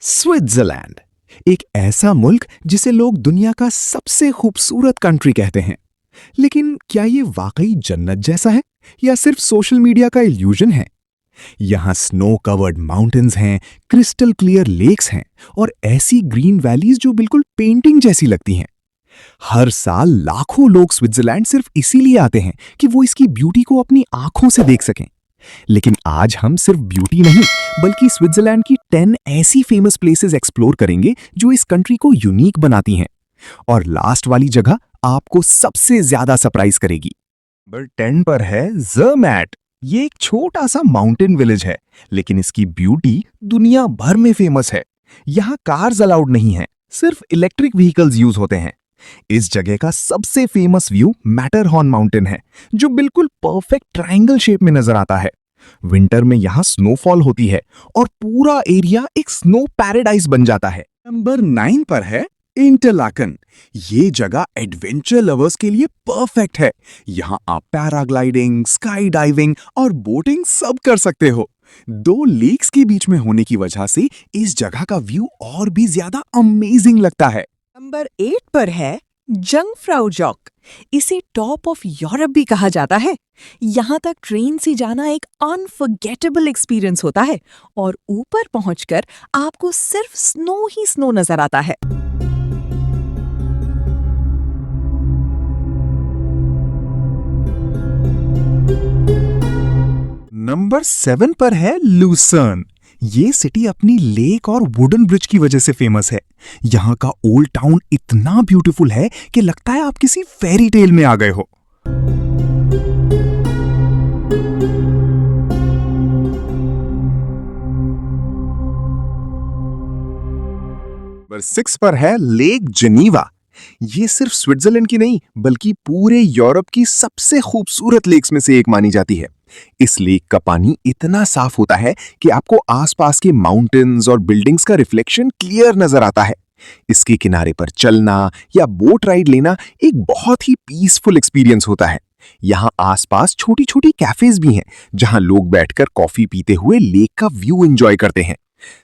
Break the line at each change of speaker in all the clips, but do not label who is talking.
Switzerland एक ऐसा मुल्क जिसे लोग दुनिया का सबसे खूबसूरत कंट्री कहते हैं। लेकिन क्या ये वाकई जन्नत जैसा है या सिर्फ सोशल मीडिया का इल्यूजन है? यहाँ स्नो कवर्ड माउंटेन्स हैं, क्रिस्टल क्लियर लेक्स हैं और ऐसी ग्रीन वैलीज जो बिल्कुल पेंटिंग जैसी लगती हैं। हर साल लाखों लोग स्विट्जरलैंड सिर्फ इसीलिए आते हैं कि वो इसकी ब्यूटी को अपनी आंखों से देख सकें। लेकिन आज हम सिर्फ ब्यूटी नहीं बल्कि स्विट्जरलैंड की 10 ऐसी फेमस प्लेसेस एक्सप्लोर करेंगे जो इस कंट्री को यूनिक बनाती हैं। और लास्ट वाली जगह आपको सबसे ज्यादा सरप्राइज करेगी। नंबर 10 पर है ज़रमैट। ये एक छोटा सा माउंटेन विलेज है, लेकिन इसकी ब्यूटी दुनिया भर में फेमस है। यहाँ कार्स अलाउड नहीं है, सिर्फ इलेक्ट्रिक व्हीकल्स यूज होते हैं। इस जगह का सबसे फेमस व्यू मैटरहॉर्न माउंटेन है, जो बिल्कुल परफेक्ट ट्रायंगल शेप में नजर आता है। विंटर में यहाँ स्नोफॉल होती है और पूरा एरिया एक स्नो पैराडाइज बन जाता है। नंबर 9 पर है इंटरलाकन। ये जगह एडवेंचर लवर्स के लिए परफेक्ट है। यहाँ आप पैराग्लाइडिंग, स्काई डाइविंग और बोटिंग सब कर सकते हो। 2 लेक्स के बीच में होने की वजह से इस जगह का व्यू और भी ज्यादा अमेजिंग लगता है।
नंबर 8 पर है जंगफ्राउ जॉक। इसे टॉप ऑफ यूरोप भी कहा जाता है। यहाँ तक ट्रेन से जाना एक अनफॉरगेटेबल एक्सपीरियंस होता है और ऊपर पहुंचकर आपको सिर्फ स्नो ही स्नो नजर आता है।
नंबर 7 पर है लूसर्न। ये सिटी अपनी लेक और वुडन ब्रिज की वजह से फेमस है। यहाँ का ओल्ड टाउन इतना ब्यूटीफुल है कि लगता है आप किसी फेरी टेल में आ गए हो। नंबर 6 पर है लेक जेनीवा। ये सिर्फ स्विट्जरलैंड की नहीं बल्कि पूरे यूरोप की सबसे खूबसूरत लेक्स में से एक मानी जाती है। इस लेक का पानी इतना साफ होता है कि आपको आसपास के माउंटेन्स और बिल्डिंग्स का रिफ्लेक्शन क्लियर नजर आता है। इसके किनारे पर चलना या बोट राइड लेना एक बहुत ही पीसफुल एक्सपीरियंस होता है। यहाँ आसपास छोटी छोटी कैफेज भी हैं, जहाँ लोग बैठकर कॉफी पीते हुए लेक का व्यू एंजॉय करते हैं।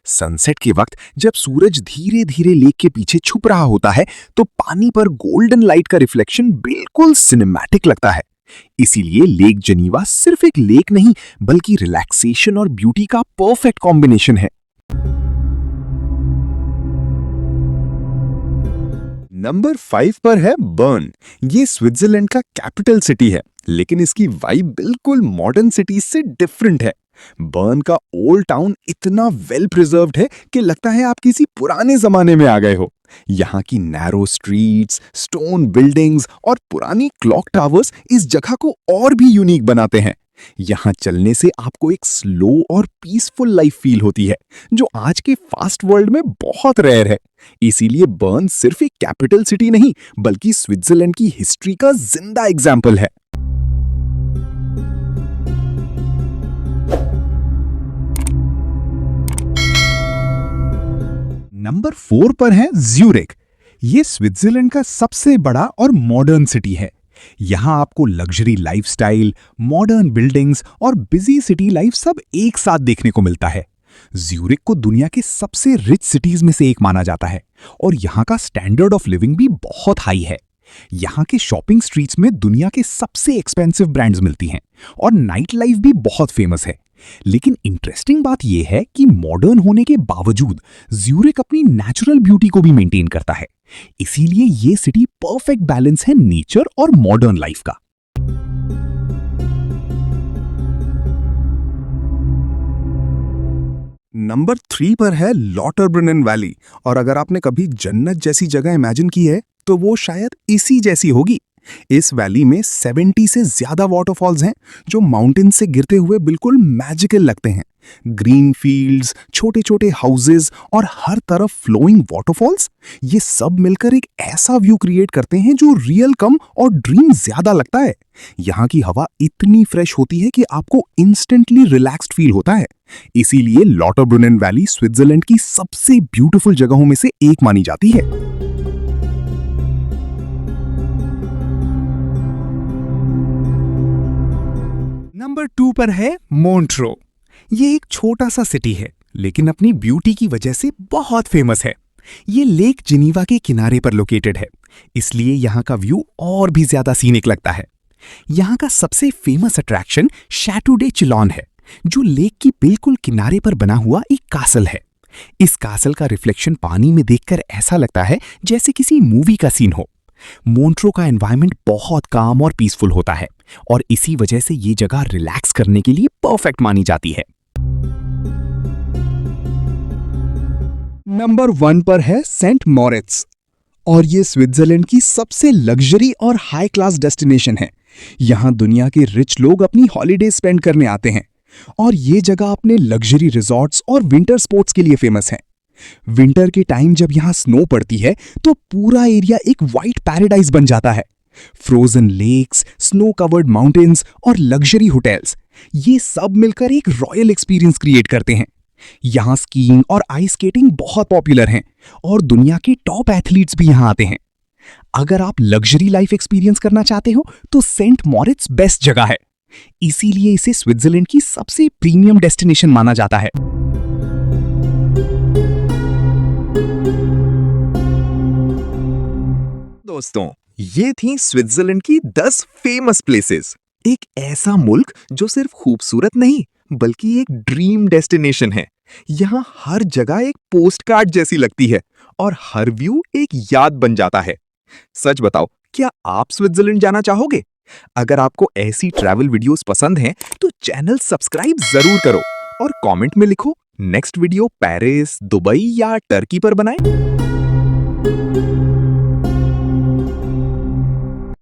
सनसेट के वक्त जब सूरज धीरे धीरे लेक के पीछे छुप रहा होता है तो पानी पर गोल्डन लाइट का रिफ्लेक्शन बिल्कुल सिनेमैटिक लगता है। इसीलिए लेक जेनीवा सिर्फ एक लेक नहीं बल्कि रिलैक्सेशन और ब्यूटी का परफेक्ट कॉम्बिनेशन है। नंबर 5 पर है बर्न। ये स्विट्जरलैंड का कैपिटल सिटी है, लेकिन इसकी वाइब बिल्कुल मॉडर्न सिटीज से डिफरेंट है। बर्न का ओल्ड टाउन इतना वेल प्रिजर्व्ड है कि लगता है आप किसी पुराने जमाने में आ गए हो। यहाँ की नैरो स्ट्रीट्स, स्टोन बिल्डिंग्स और पुरानी क्लॉक टावर्स इस जगह को और भी यूनिक बनाते हैं। यहाँ चलने से आपको एक स्लो और पीसफुल लाइफ फील होती है, जो आज के फास्ट वर्ल्ड में बहुत रेयर है। इसीलिए बर्न सिर्फ एक कैपिटल सिटी नहीं बल्कि स्विट्जरलैंड की हिस्ट्री का जिंदा एग्जाम्पल है। नंबर 4 पर है ज्यूरिख। ये स्विट्जरलैंड का सबसे बड़ा और मॉडर्न सिटी है। यहाँ आपको लग्जरी लाइफस्टाइल, मॉडर्न बिल्डिंग्स और बिजी सिटी लाइफ सब एक साथ देखने को मिलता है। ज्यूरिख को दुनिया के सबसे रिच सिटीज में से एक माना जाता है और यहाँ का स्टैंडर्ड ऑफ लिविंग भी बहुत हाई है। यहाँ के शॉपिंग स्ट्रीट्स में दुनिया के सबसे एक्सपेंसिव ब्रांड्स मिलती हैं और नाइट लाइफ भी बहुत फेमस है। लेकिन इंटरेस्टिंग बात यह है कि मॉडर्न होने के बावजूद ज्यूरिख अपनी नेचुरल ब्यूटी को भी मेंटेन करता है। इसीलिए ये सिटी परफेक्ट बैलेंस है नेचर और मॉडर्न लाइफ का। नंबर 3 पर है लॉटरब्रुनेन वैली। और अगर आपने कभी जन्नत जैसी जगह इमेजिन की है तो वो शायद इसी जैसी होगी। इस वैली में 70 से ज्यादा वाटरफॉल्स हैं जो माउंटेन से गिरते हुए बिल्कुल मैजिकल लगते हैं। ग्रीन फील्ड्स, छोटे छोटे हाउसेस और हर तरफ फ्लोइंग वाटरफॉल्स, ये सब मिलकर एक ऐसा व्यू क्रिएट करते हैं जो रियल कम और ड्रीम ज्यादा लगता है। यहाँ की हवा इतनी फ्रेश होती है कि आपको इंस्टेंटली रिलैक्स्ड फील होता है। इसीलिए लॉटरब्रुनेन वैली स्विट्जरलैंड की सबसे ब्यूटीफुल जगहों में से एक मानी जाती है। नंबर 2 पर है मॉन्ट्रो। ये एक छोटा सा सिटी है लेकिन अपनी ब्यूटी की वजह से बहुत फेमस है। ये लेक जिनीवा के किनारे पर लोकेटेड है, इसलिए यहाँ का व्यू और भी ज्यादा सीनिक लगता है। यहाँ का सबसे फेमस अट्रैक्शन शैटू डे चिलॉन है, जो लेक की बिल्कुल किनारे पर बना हुआ एक कासल है। इस कासल का रिफ्लेक्शन पानी में देखकर ऐसा लगता है जैसे किसी मूवी का सीन हो। मोंट्रो का एनवायरनमेंट बहुत काम और पीसफुल होता है और इसी वजह से ये जगह रिलैक्स करने के लिए परफेक्ट मानी जाती है।
नंबर 1 पर है सेंट मॉरिट्स और ये स्विट्जरलैंड की सबसे लग्जरी और हाई क्लास डेस्टिनेशन है। यहाँ दुनिया के रिच लोग अपनी हॉलिडे स्पेंड करने आते हैं और ये जगह अपने लग्जरी रिजॉर्ट्स और विंटर स्पोर्ट्स के लिए फेमस है। विंटर के टाइम जब यहाँ स्नो पड़ती है तो पूरा एरिया एक वाइट पैराडाइज बन जाता है। Frozen lakes, snow covered mountains और लग्जरी होटल्स, ये सब मिलकर एक रॉयल एक्सपीरियंस क्रिएट करते हैं। यहाँ स्कीइंग और आइस स्केटिंग बहुत पॉपुलर हैं और दुनिया के टॉप एथलीट्स भी यहाँ आते हैं। अगर आप लग्जरी लाइफ एक्सपीरियंस करना चाहते हो तो सेंट मॉरिट्स बेस्ट जगह है, इसीलिए इसे स्विट्जरलैंड की सबसे प्रीमियम डेस्टिनेशन माना जाता है।
दोस्तों, ये थी स्विट्जरलैंड की 10 फेमस प्लेसेस। एक ऐसा मुल्क जो सिर्फ खूबसूरत नहीं बल्कि एक ड्रीम डेस्टिनेशन है। यहाँ हर जगह एक पोस्ट कार्ड जैसी लगती है और हर व्यू एक याद बन जाता है। सच बताओ, क्या आप स्विट्जरलैंड जाना चाहोगे? अगर आपको ऐसी ट्रैवल वीडियोस पसंद हैं तो चैनल सब्सक्राइब जरूर करो और कमेंट में लिखो नेक्स्ट वीडियो पेरिस, दुबई या टर्की पर बनाएं।